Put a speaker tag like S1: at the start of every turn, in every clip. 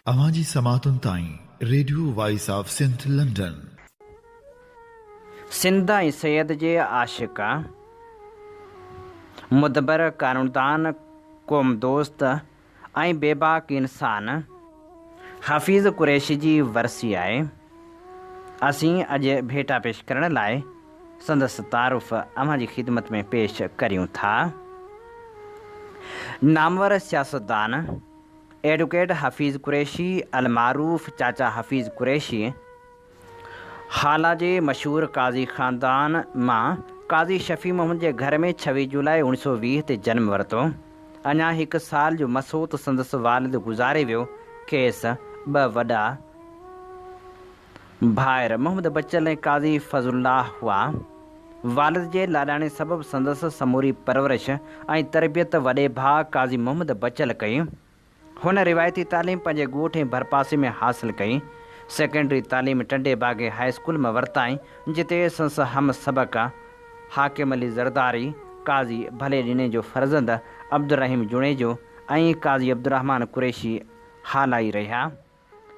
S1: अवांजी समातुन ताईं radio voice of Sindh London.
S2: Sindh ऐं सैद जे आशिक़ मुदबर कानूनदान क़ौम दोस्त ऐं बेबाक इंसान हफ़ीज़ कुरैशी जी वरसी आहे। असीं अॼु भेटा पेश करण लाइ संदसि तारुफ़ अव्हां जी ख़िदमत में पेश करियूं था। नामवर सियासतदान एडवोकेट हफ़ीज़ कुरैशी अलमारूफ़ चाचा हफ़ीज़ कुरैशी हाल जे मशहूर काज़ी ख़ानदान मां काज़ी शफ़ी मोहम्मद जे घर में 26 जुलाई 1920 ते जनम वरितो। अञा हिकु साल जो मसोत संदसि वालिद गुज़ारे वियो। खेसि 2 वॾा भाइर मोहम्मद बचल ऐं काज़ी फ़ज़ुल्लाह हुआ। वालिद जे लाॾाणे सबबि संदसि समूरी परवरिश ऐं तरबियत वॾे भाउ काज़ी मोहम्मद बचल कई। हुन रिवायती तालीम पंहिंजे ॻोठ ऐं भरपासे में हासिलु कई। सेकेंडरी तालीम टंडे बागे हाई स्कूल में वरिताई, जिते संस हम सबक हाकिम अली ज़रदारी, काज़ी भले ॾीने जो फर्ज़ंद अब्दुर्रहीम जुणेजो ऐं काज़ी अब्दुर्रहमान कुरैशी हालाई रहिया।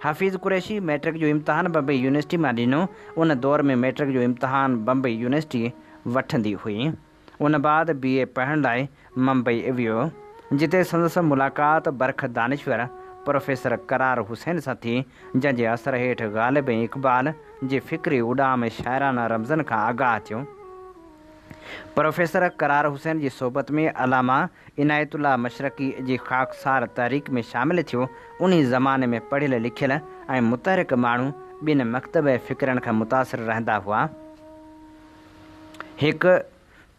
S2: हफ़ीज़ कुरैशी मैट्रिक जो इम्तिहान बम्बई यूनिवर्सिटी मां ॾिनो। उन दौर में मैट्रिक जो इम्तिहान बम्बई यूनिवर्सिटी वठंदी हुई। उन बाद BA पढ़ण लाइ मुंबई वियो, जिते संदसि मुलाक़ात बरख दानिश्वर प्रोफेसर करार हुसैन सां थी, जंहिंजे असर हेठि ग़ालिब ऐं इक़बाल जे फ़िक्री उॾाम ऐं शाइराना रमज़नि खां आगाह थियो। प्रोफेसर करार हुसैन जी सोबत में अलामा इनायतुल्लाह मशरक़ी जी ख़ाकसार तहरीक में शामिल थियो। उन ज़माने में पढ़ियल लिखियल ऐं मुतहरिक माण्हू ॿिनि मकतब ऐं फ़िक्रनि खां मुतासिर रहंदा हुआ। हिकु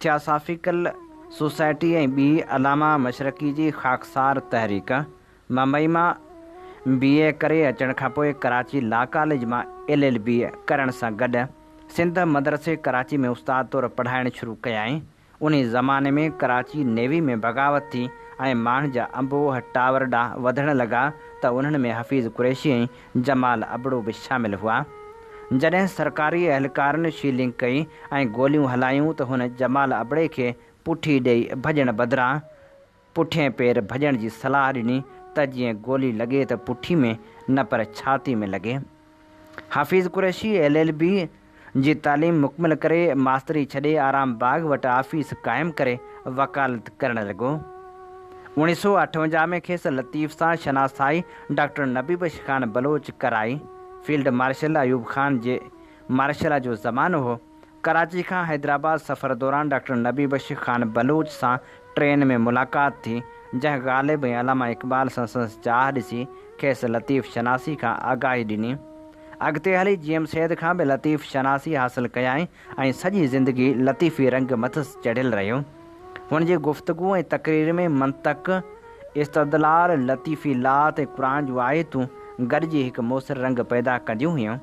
S2: थियोसाफ़िकल सोसाइटी ऐं ॿी अलामा मशरक़ी जी ख़ाकसार तहरीक। मुंबई मां BA करे अचण खां पोइ कराची लॉ कॉलेज मां LLB करण सां गॾु सिंध मदरसे कराची में उस्ताद तौरु पढ़ाइणु शुरू कयाई। उन ज़माने में कराची नेवी में बग़ावत थी ऐं माण्हुनि जा अंबोह टावर ॾांहुं वधणु लॻा त उन्हनि में हफ़ीज़ कुरैशी ऐं जमाल अबड़ो बि शामिल हुआ। जॾहिं सरकारी अहलकारनि शीलिंग कई ऐं गोलियूं हलायूं त हुन जमाल अबड़े खे पुठी ॾेई भॼण बदिरां पुठिएं पेर भॼण जी सलाह ॾिनी त जीअं गोली लॻे त पुठी में न पर छाती में लॻे। हफ़ीज़ कुरैशी LLB जी तालीम मुकमिल करे मास्तरी छॾे आराम बाग वटि आफ़ीस क़ाइमु करे वकालत करणु लॻो। 1958 में खेसि लतीफ़ सां शनासाई डॉक्टर नबीबख्श ख़ान बलोच कराई। फील्ड मार्शल अयूब ख़ान जे मार्शल जो ज़मानो हो। कराची खां हैदराबाद सफ़र दौरान डॉक्टर नबीबख्श ख़ान बलोच सां ट्रेन में मुलाक़ात थी, जंहिं ग़ालिब ऐं अलामा इक़बाल सां संदसि चाह ॾिसी खेसि लतीफ़ शनासी खां आगाही ॾिनी। अॻिते हली GM सैद खां बि लतीफ़ शनासी हासिलु कयाई ऐं सॼी ज़िंदगी लतीफ़ी रंग मथसि चढ़ियल रहियो। हुन जी गुफ़्तगू ऐं तक़रीर में मंतक़, इस्तदलाल, लतीफ़ी लात ऐं क़ुरान जूं आयतूं गॾिजी हिकु मोसर रंग पैदा कंदियूं हुयूं।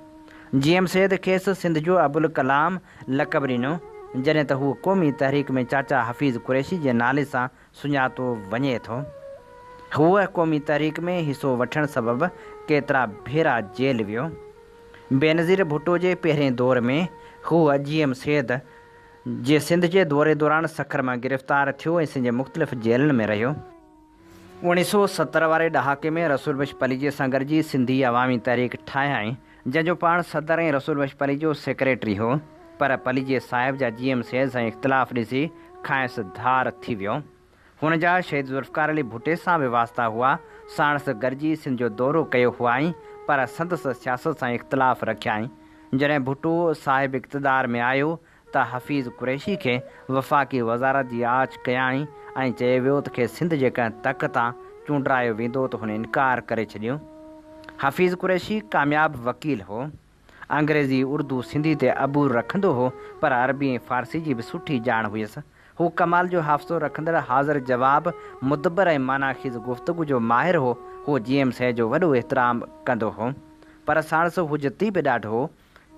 S2: GM सैद खेसि सिंध जो अबुल कलाम लक़ब ॾिनो, जॾहिं त हू क़ौमी तहरीक में चाचा हफ़ीज़ कुरैशी जे नाले सां सुञातो वञे थो। हूअ क़ौमी तहरीक में हिसो वठण सबबि केतिरा भेरा जेल वियो। बेनज़ीर भुट्टो जे पहिरें दौर में हूअ GM सैद जे सिंध जे दौरे दौरान सखर मां गिरफ़्तार थियो ऐं सिंध जे मुख़्तलिफ़ जेलनि में रहियो। 1970 वारे ॾहाके में रसूल बख्श पलीजीअ सां गॾिजी सिंधी अवामी तहरीक ठाहियाई, जंहिंजो पाण सदर ऐं रसूल बख्श पली जो सेक्रेटरी हो। पर पलीजीअ साहिब जा GM सैद सां इख़्तिलाफ़ ॾिसी खांइसि धार थी वियो। हुन जा शहीद ज़ुल्फ़कार अली भुट्टे सां बि वास्ता हुआ। साणसि गॾिजी सिंध जो दौरो कयो हुआई, पर संदसि सियासत सां इख़्तिलाफ़ रखियाई। जॾहिं भुट्टो साहिब इक़्तिदार में आयो त हफ़ीज़ कुरैशी खे वफ़ाक़ी वज़ारत जी आछ कयाई ऐं चयो वियो त खेसि सिंध जे कंहिं तक तां चूंडायो वेंदो त हुन इनकार करे छॾियो। हफ़ीज़ कुरैशी कामयाब वकील हो। अंग्रेज़ी, उर्दू, सिंधी ते अबूर रखंदो हो, पर अरबी ऐं फ़ारसी जी बि सुठी ॼाण हुयसि। हू कमाल जो हाफ़िज़ो रखंदड़, हाज़िर जवाब, मुदबर ऐं मानाख़ीज़ गुफ़्तगू जो माहिर हो। हू GM सैद जो वॾो एतिराम कंदो हो, पर साणसि हुजती बि ॾाढो हो।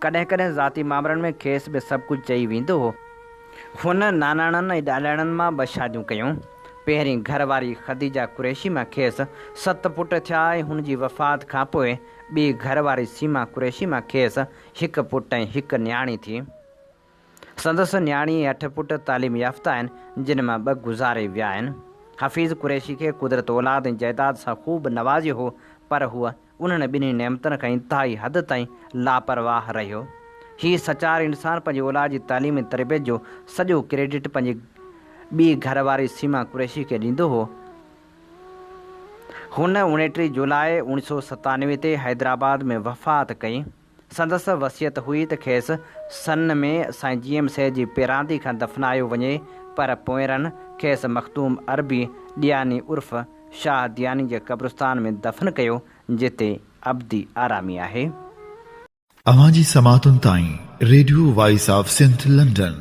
S2: कॾहिं कॾहिं ज़ाती मामलनि में खेसि बि सभु कुझु चई वेंदो हो। हुन नानाणनि ऐं ॾाॾाणनि मां 2 शादियूं कयूं। पहिरीं घरवारी ख़दीजा कुरैशी मां खेसि 7 पुट थिया ऐं हुन जी वफ़ात खां पोइ ॿी घरवारी सीमा कुरैशी मां खेसि 1 पुटु ऐं 1 न्याणी थी। संदसि न्याणी 8 पुट तालीम याफ़्ता आहिनि, जिन मां 2 गुज़ारे विया आहिनि। हफ़ीज़ कुरैशी खे कुदरत औलाद ऐं जाइदाद सां ख़ूब नवाज़ियो हो, पर हूअ उन्हनि ॿिन्ही नेमतनि खां इंतिहाई हद ताईं लापरवाह रहियो। हीअ सचार इंसानु पंहिंजी औलाद जी तालीमी तरबियत जो सॼो क्रेडिट पंहिंजी ॿी घरवारी सीमा कुरैशी खे ॾींदो हो। हुन 29 जुलाई 1997 ते हैदराबाद में वफ़ात कई। संदसि वसियत हुई त खेसि सन में साईं GM सेठ जी पेरांदी खां दफ़नायो वञे, पर पोइरनि खेसि मख़दूम अरबी ॾियानी उर्फ़ शाह दियानी जे क़ब्रिस्तान में दफ़न कयो, जिते अब्दी आरामी आहे।
S1: अवां जी समातुनि ताईं radio voice of Sindh London.